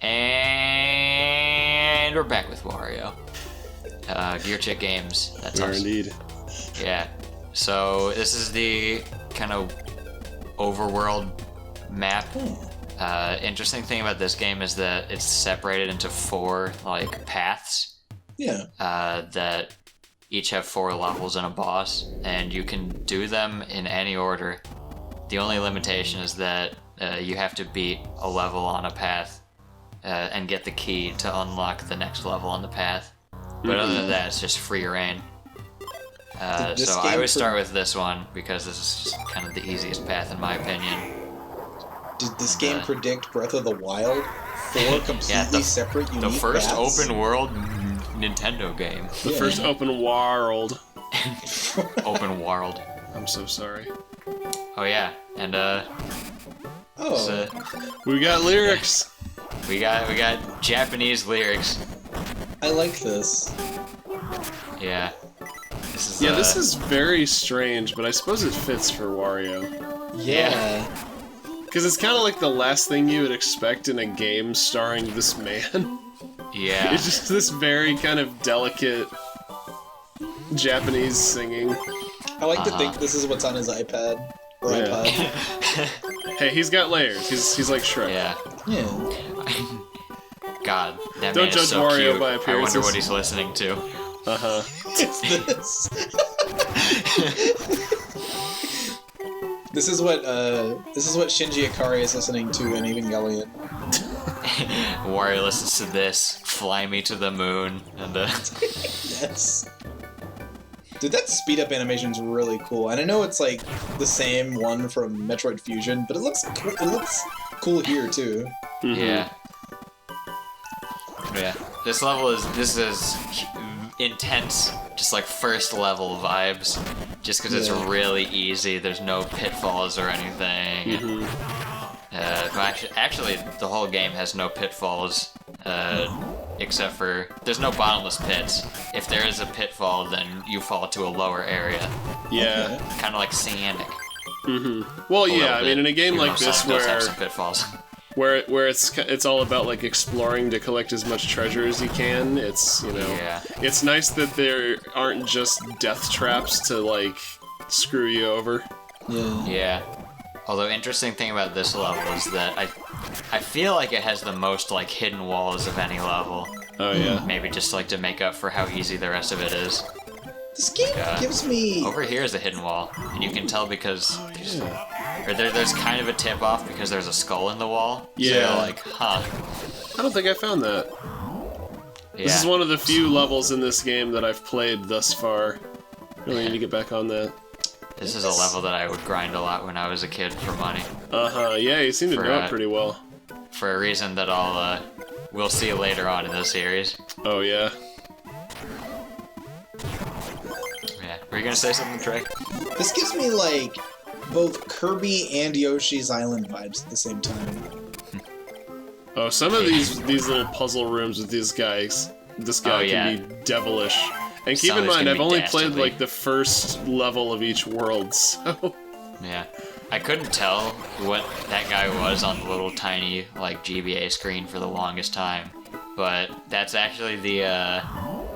And we're back with Wario. GearCheckGames. That's us. Indeed. Yeah. So this is the kind of overworld map. Interesting thing about this game is that it's separated into 4 like paths. Yeah. That each have 4 levels and a boss, and you can do them in any order. The only limitation is that you have to beat a level on a path and get the key to unlock the next level on the path. But other than that, it's just free reign. So I would start with this one because this is just kind of the easiest path in my opinion. Did this game predict Breath of the Wild? 4 completely separate, unique The first paths? open world Nintendo game. The first open world. Open world. I'm so sorry. Oh yeah, and we got lyrics. We got Japanese lyrics. I like this. Yeah. This is very strange, but I suppose it fits for Wario. Yeah. Because it's kind of like the last thing you would expect in a game starring this man. Yeah. It's just this very kind of delicate Japanese singing. I like to think this is what's on his iPad or iPod. Hey, he's got layers. He's like Shrek. Yeah. Yeah. God, that Don't man judge is so Wario cute. by I appearances. wonder what he's listening to. Uh-huh. It's this. This is what Shinji Ikari is listening to in Evangelion. Wario listens to this. Fly me to the moon. And Yes. Dude, that speed up animation is really cool, and I know it's like the same one from Metroid Fusion, but it looks cool. It looks cool here too. Yeah. Yeah. This is intense, just like first level vibes, just because it's really easy. There's no pitfalls or anything. Actually, the whole game has no pitfalls, except for there's no bottomless pits. If there is a pitfall, then you fall to a lower area. Yeah. Kind of like Sonic. Well, yeah. I mean, in a game like this Sonic does have some pitfalls. where it's all about like exploring to collect as much treasure as you can. It's it's nice that there aren't just death traps to like screw you over. Yeah. Although interesting thing about this level is that I feel like it has the most like hidden walls of any level. Oh yeah. Maybe just like to make up for how easy the rest of it is. This game gives me... Over here is a hidden wall, and you can tell because there's kind of a tip off because there's a skull in the wall. Yeah. So you're like, huh. I don't think I found that. Yeah. This is one of the few levels in this game that I've played thus far. Really need to get back on that. This is a level that I would grind a lot when I was a kid for money. Yeah, you seem to know it pretty well. For a reason that we'll see later on in this series. Oh yeah. Yeah. Were you gonna say something, Trey? This gives me like both Kirby and Yoshi's Island vibes at the same time. Oh, some of these little puzzle rooms with these guys, this guy can be devilish. And keep in mind, I've only played like the first level of each world, so... Yeah. I couldn't tell what that guy was on the little tiny like GBA screen for the longest time. But that's actually the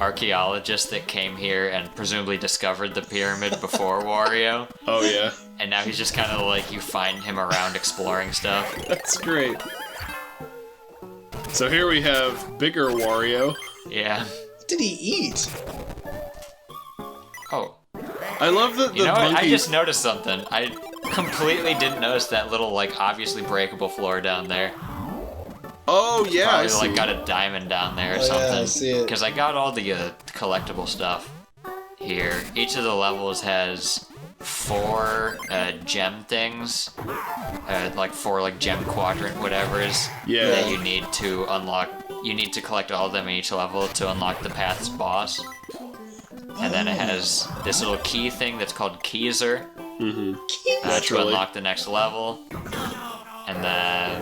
archaeologist that came here and presumably discovered the pyramid before Wario. Oh yeah. And now he's just kind of like, you find him around exploring stuff. That's great. So here we have bigger Wario. Yeah. What did he eat? Oh. I love that the monkey... I just noticed something. I completely didn't notice that little, like, obviously breakable floor down there. Oh, yeah, Probably, I see. like, got a diamond down there or something. Yeah, I see it. Because I got all the collectible stuff here. Each of the levels has 4 gem things. Like 4, like, gem quadrant whatevers. Yeah. That you need to unlock. You need to collect all of them in each level to unlock the path's boss. And then it has this little key thing that's called Keyser. To unlock the next level. And then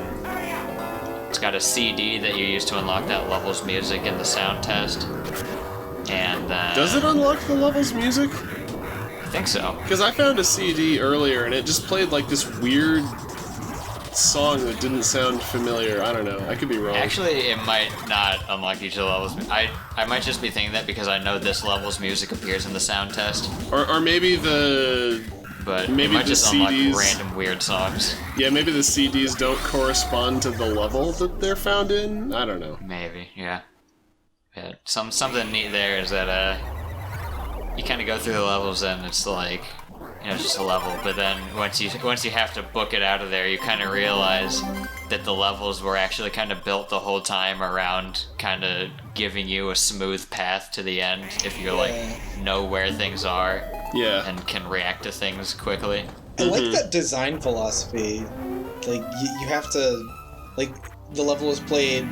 it's got a CD that you use to unlock that level's music in the sound test. And then... Does it unlock the level's music? I think so. Because I found a CD earlier and it just played like this weird song that didn't sound familiar. I don't know. I could be wrong. Actually, it might not unlock each of the levels. I might just be thinking that because I know this level's music appears in the sound test. Or maybe the... But maybe it might the just CDs, unlock random weird songs. Yeah, maybe the CDs don't correspond to the level that they're found in. I don't know. Maybe, yeah. Yeah, something neat there is that you kind of go through the levels and it's like, you know, it's just a level. But then once you have to book it out of there, you kind of realize that the levels were actually kind of built the whole time around kind of giving you a smooth path to the end if you like know where things are. Yeah. And can react to things quickly. I like that design philosophy. Like, you have to... Like, the level is played,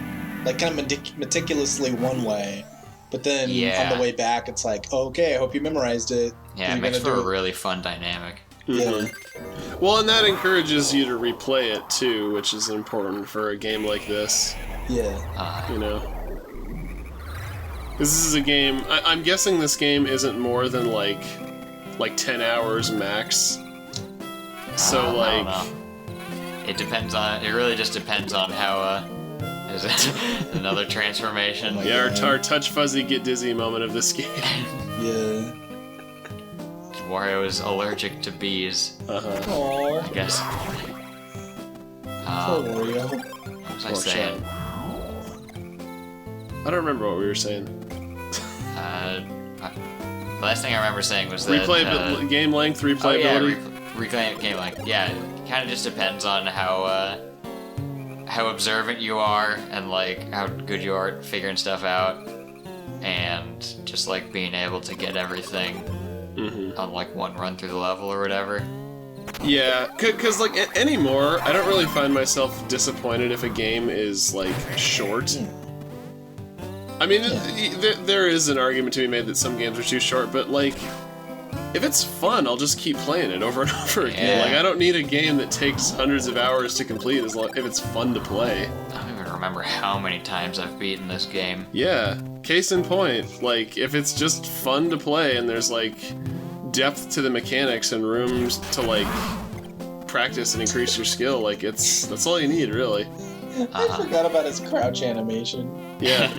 like, kind of meticulously one way. But then, on the way back, it's like, okay, I hope you memorized it. Yeah, it makes for a really fun dynamic. Yeah. Well, and that encourages you to replay it, too, which is important for a game like this. Yeah. You know? This is a game... I'm guessing this game isn't more than, like 10 hours max. So, like... I don't know. It depends on... It really just depends on how, is it another transformation? Yeah, our touch fuzzy get dizzy moment of this game. Yeah. Wario is allergic to bees. Aww. I guess. Poor Wario. What was I saying? I don't remember what we were saying. The last thing I remember saying was that... game length, replayability? Replay game length. Yeah, it kind of just depends on how observant you are and, like, how good you are at figuring stuff out. And just, like, being able to get everything on, like, one run through the level or whatever. Yeah, because, like, anymore, I don't really find myself disappointed if a game is, like, short. I mean, there is an argument to be made that some games are too short, but, like, if it's fun, I'll just keep playing it over and over again. Like, I don't need a game that takes hundreds of hours to complete if it's fun to play. I don't even remember how many times I've beaten this game. Yeah, case in point. Like, if it's just fun to play and there's, like, depth to the mechanics and rooms to, like, practice and increase your skill, like, that's all you need, really. I forgot about his crouch animation. Yeah.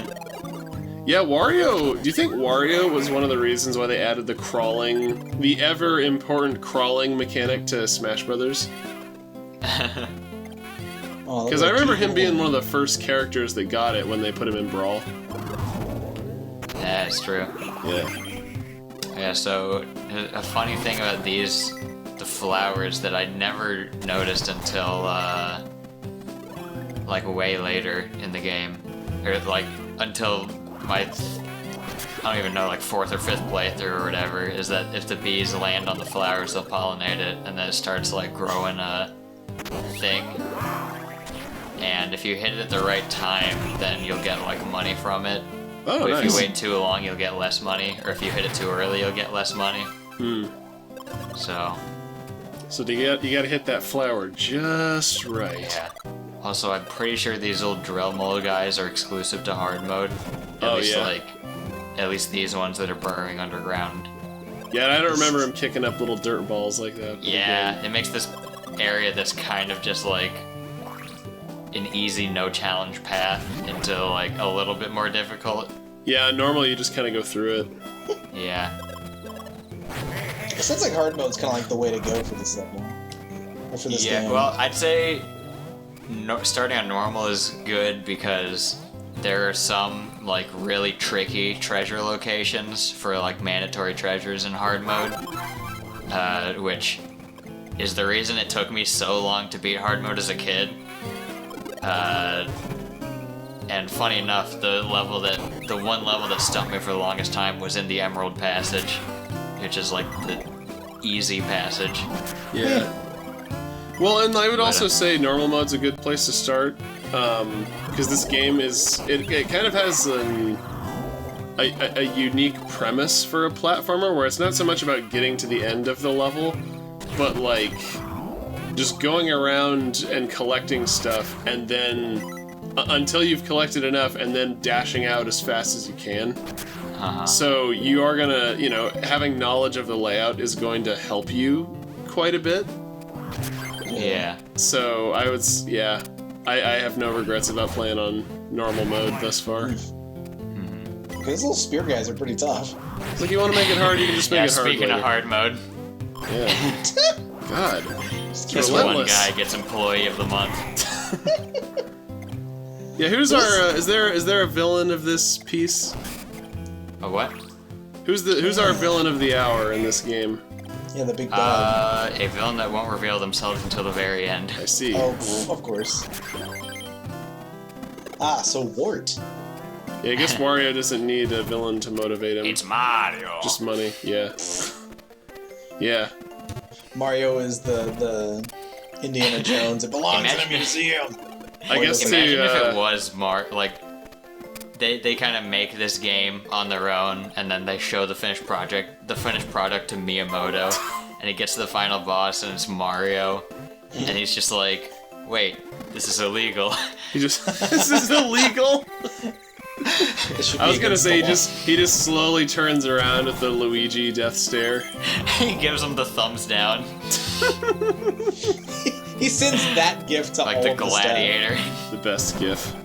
Yeah, Wario... Do you think Wario was one of the reasons why they added the ever-important crawling mechanic to Smash Brothers? Because I remember him being one of the first characters that got it when they put him in Brawl. Yeah, it's true. Yeah. Yeah, so a funny thing about the flowers that I never noticed until, like, way later in the game. Or, like, until... I don't even know, like 4th or 5th playthrough or whatever, is that if the bees land on the flowers, they'll pollinate it, and then it starts like growing a thing. And if you hit it at the right time, then you'll get like money from it. Oh, but nice. if you wait too long, you'll get less money, or if you hit it too early, you'll get less money. So you gotta hit that flower just right. Yeah. Also, I'm pretty sure these little drill mole guys are exclusive to hard mode. At least these ones that are burrowing underground. Yeah, and I don't remember him kicking up little dirt balls like that. Yeah, it makes this area that's kind of just like an easy, no challenge path into like a little bit more difficult. Yeah, normally you just kind of go through it. Yeah. It sounds like hard mode's kind of like the way to go for this level. Or for this game. Yeah, well, I'd say starting on normal is good because there are some like really tricky treasure locations for like mandatory treasures in hard mode, which is the reason it took me so long to beat hard mode as a kid. And funny enough, the one level that stumped me for the longest time was in the Emerald Passage, which is like the easy passage. Yeah. Well, and I would also say normal mode's a good place to start, because this game it kind of has a unique premise for a platformer, where it's not so much about getting to the end of the level, but like just going around and collecting stuff, and then until you've collected enough, and then dashing out as fast as you can. So you are gonna, having knowledge of the layout is going to help you quite a bit. Yeah. So I would, yeah, I have no regrets about playing on normal mode thus far. These little spear guys are pretty tough. Like, you want to make it hard, you can just make it hard. Speaking of hard mode. Yeah. God. This one guy gets Employee of the Month. Yeah, who's our? Is there a villain of this piece? A what? Who's our villain of the hour in this game? Yeah, the big dog. A villain that won't reveal themselves until the very end. I see. Oh, of course. Ah, so Wart. Yeah, I guess Wario doesn't need a villain to motivate him. It's Mario. Just money. Yeah. Yeah. Mario is the Indiana Jones. It belongs in a museum. I guess Imagine if it was they kind of make this game on their own, and then they show the finished product to Miyamoto, and he gets to the final boss, and it's Mario, and he's just like, "Wait, this is illegal." This is illegal. I was gonna say he just slowly turns around with the Luigi death stare. He gives him the thumbs down. He sends that gift to like all the of gladiator. The best gif.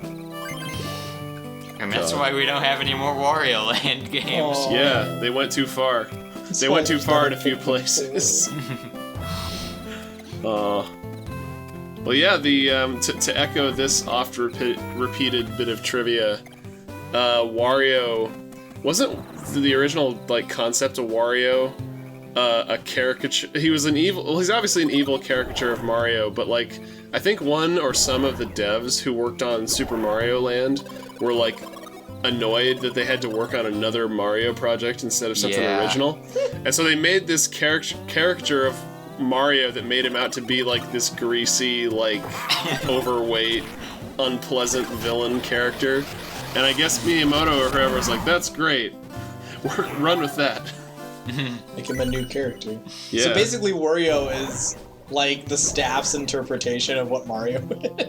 And that's why we don't have any more Wario Land games. Aww. Yeah, they went too far. They went too far in a few places. Well, yeah. To echo this oft-repeated bit of trivia, Wario wasn't the original concept of Wario a caricature. He was an evil. Well, he's obviously an evil caricature of Mario, but I think one or some of the devs who worked on Super Mario Land were annoyed that they had to work on another Mario project instead of something original, and so they made this caricature of Mario that made him out to be this greasy, overweight, unpleasant villain character. And I guess Miyamoto or whoever was like, "That's great, run with that." Make him a new character. Yeah. So basically, Wario is the staff's interpretation of what Mario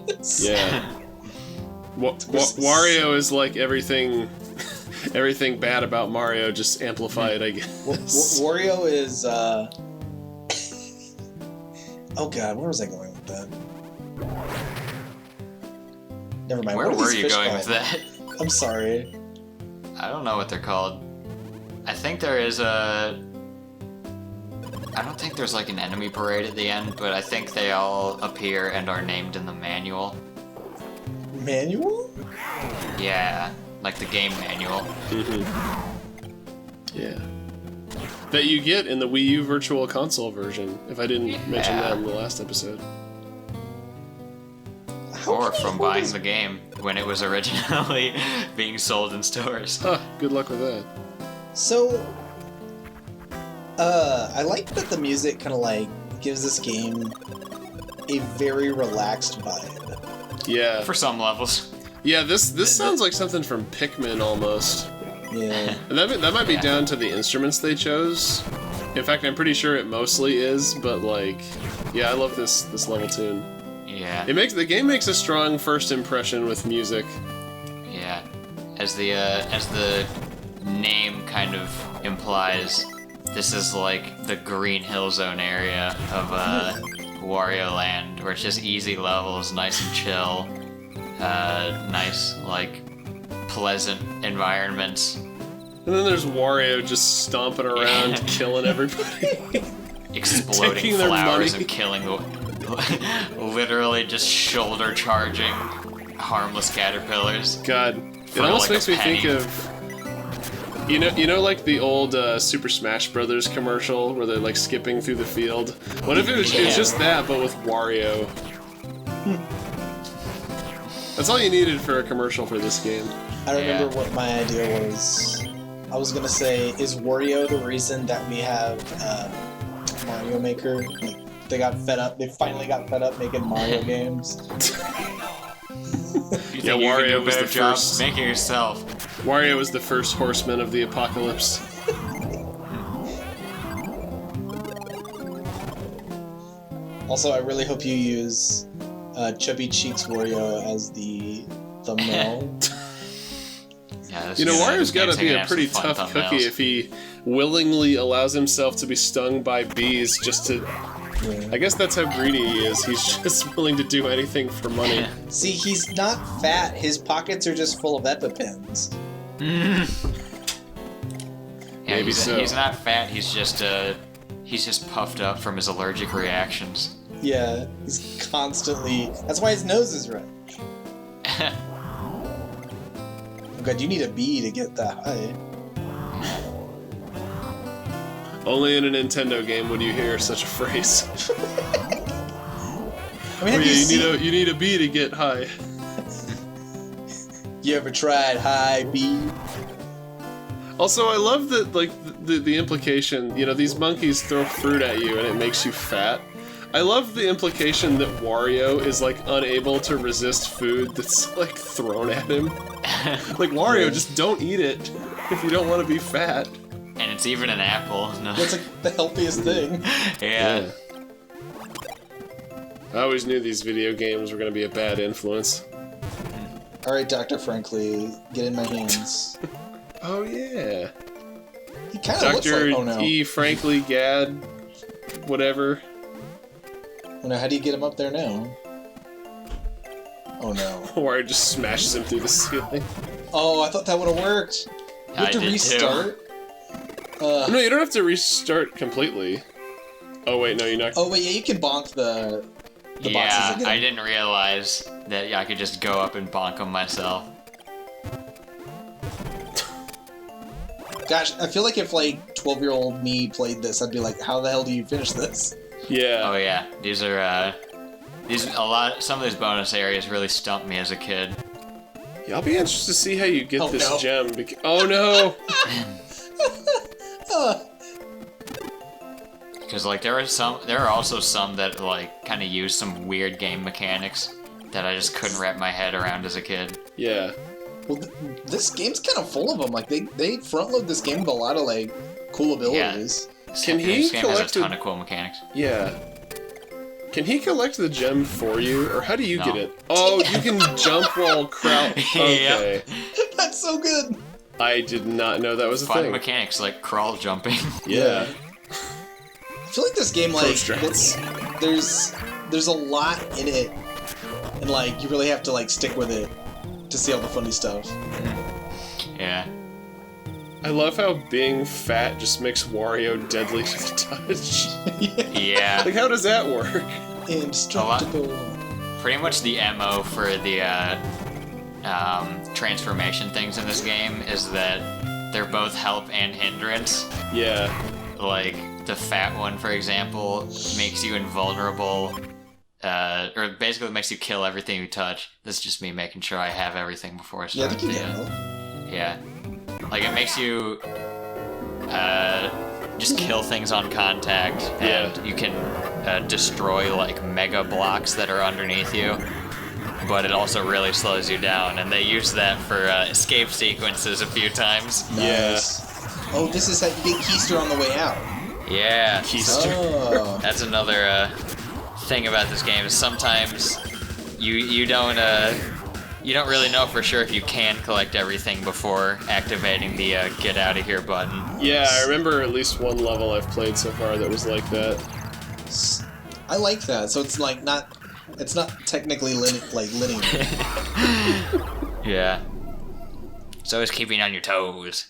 is. Yeah. Wario is everything bad about Mario, just amplified, I guess. Wario is. Oh God, where was I going with that? Never mind. Where what are were these you fish going called? with that? I'm sorry. I don't know what they're called. I think there is a... I don't think there's an enemy parade at the end, but I think they all appear and are named in the manual. Manual? Yeah, the game manual. Mm-hmm. Yeah. That you get in the Wii U Virtual Console version, if I didn't mention that in the last episode. Or from buying the game when it was originally being sold in stores. Huh, good luck with that. So, I like that the music kind of gives this game a very relaxed vibe. Yeah. For some levels. Yeah, this sounds like something from Pikmin almost. Yeah. And that might be down to the instruments they chose. In fact, I'm pretty sure it mostly is, but yeah, I love this level tune. Yeah. The game makes a strong first impression with music. Yeah. As the name kind of implies, this is the Green Hill Zone area of Wario Land, where it's just easy levels, nice and chill, nice pleasant environments. And then there's Wario just stomping around, killing everybody. Exploding flowers and killing literally just shoulder charging harmless caterpillars. God, it almost makes me think of you know the old Super Smash Brothers commercial where they're skipping through the field. What if it was just that, but with Wario? That's all you needed for a commercial for this game. I remember what my idea was. I was gonna say, is Wario the reason that we have Mario Maker? They finally got fed up making Mario games. Yeah, Wario was the first. Make it yourself. Wario was the first horseman of the apocalypse. Also, I really hope you use Chubby Cheeks Wario as the thumbnail. Yeah, Wario's gotta be a pretty tough cookie if he willingly allows himself to be stung by bees just to Yeah. I guess that's how greedy he is. He's just willing to do anything for money. See, he's not fat. His pockets are just full of EpiPens. Yeah, Maybe so. He's not fat. He's just puffed up from his allergic reactions. Yeah, he's constantly. That's why his nose is red. Oh god, you need a bee to get that high. Only in a Nintendo game would you hear such a phrase. I mean, you need a bee to get high. You ever tried high bee? Also, I love that, like, the implication, you know, these monkeys throw fruit at you and it makes you fat. I love the implication that Wario is, like, unable to resist food that's, like, thrown at him. Like, Wario, just don't eat it if you don't want to be fat. And it's even an apple. No. That's like the healthiest thing. Yeah. I always knew these video games were going to be a bad influence. Alright, Dr. Frankly, get in my hands. Oh, yeah. He kind of looks like... Oh, no. E. Frankly Gad, whatever. Oh, no, how do you get him up there now? Oh, no. Wario just smashes him through the ceiling. Oh, I thought that would have worked. You have to restart? No, you don't have to restart completely. Oh, wait, no, you're not... Oh, wait, yeah, you can bonk the boxes yeah, again. I didn't realize that I could just go up and bonk them myself. Gosh, I feel like if, like, 12-year-old me played this, I'd be like, how the hell do you finish this? Yeah. Oh yeah, some of these bonus areas really stumped me as a kid. Yeah, I'll be interested to see how you get this no. gem. Oh, no! Because like there are also some that like kind of use some weird game mechanics that I just couldn't wrap my head around as a kid. Yeah. Well, this game's kind of full of them. Like, they front-load this game with a lot of, like, cool abilities. Can he this game has a collect ton of cool mechanics. Yeah. Can he collect the gem for you, or how do you No. get it? Oh, you can jump while crouch. Okay. That's so good! I did not know that was a Fun thing. mechanics like crawl jumping. Yeah. I feel like this game, like, strats. there's a lot in it, and, like, you really have to, like, stick with it to see all the funny stuff. Yeah. I love how being fat just makes Wario deadly to the touch. Yeah. Like, how does that work? Indestructible. Pretty much the MO for the transformation things in this game is that they're both help and hindrance. Yeah. Like, the fat one, for example, makes you invulnerable, or basically makes you kill everything you touch. This is just me making sure I have everything before I Yeah, I start. think you get it. Yeah. Like, it makes you, just kill things on contact, and you can destroy, like, mega blocks that are underneath you. But it also really slows you down, and they use that for escape sequences a few times. Nice. Oh, this is how you get Keister on the way out. Yeah. Oh. That's another thing about this game is sometimes you don't really know for sure if you can collect everything before activating the get out of here button. Yeah, I remember at least one level I've played so far that was like that. I like that. So it's like it's not technically linear. Yeah. So it's keeping you on your toes.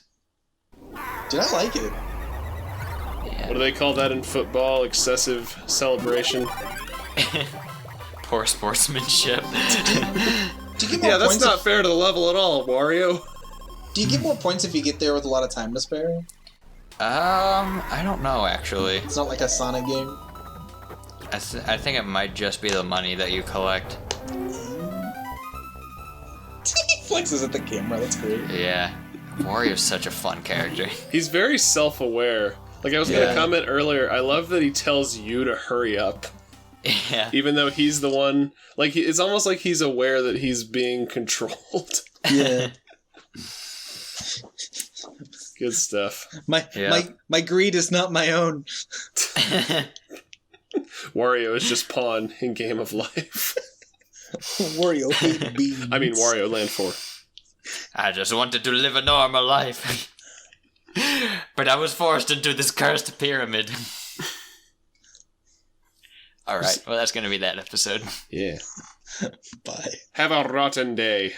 Dude, I like it. Yeah. What do they call that in football? Excessive celebration? Poor sportsmanship. Do you get more Yeah, that's points not fair to the level at all, Wario. Do you get more points if you get there with a lot of time to spare? I don't know, actually. It's not like a Sonic game. I think it might just be the money that you collect. He flexes at the camera, that's great. Yeah. Wario's such a fun character. He's very self-aware. Like, I was gonna comment earlier, I love that he tells you to hurry up. Yeah. Even though he's the one... Like, it's almost like he's aware that he's being controlled. Yeah. Good stuff. My greed is not my own. Wario is just pawn in Game of Life. Wario hate beans. I mean, Wario Land 4. I just wanted to live a normal life. But I was forced into this cursed pyramid. All right. Well, that's going to be that episode. Yeah. Bye. Have a rotten day.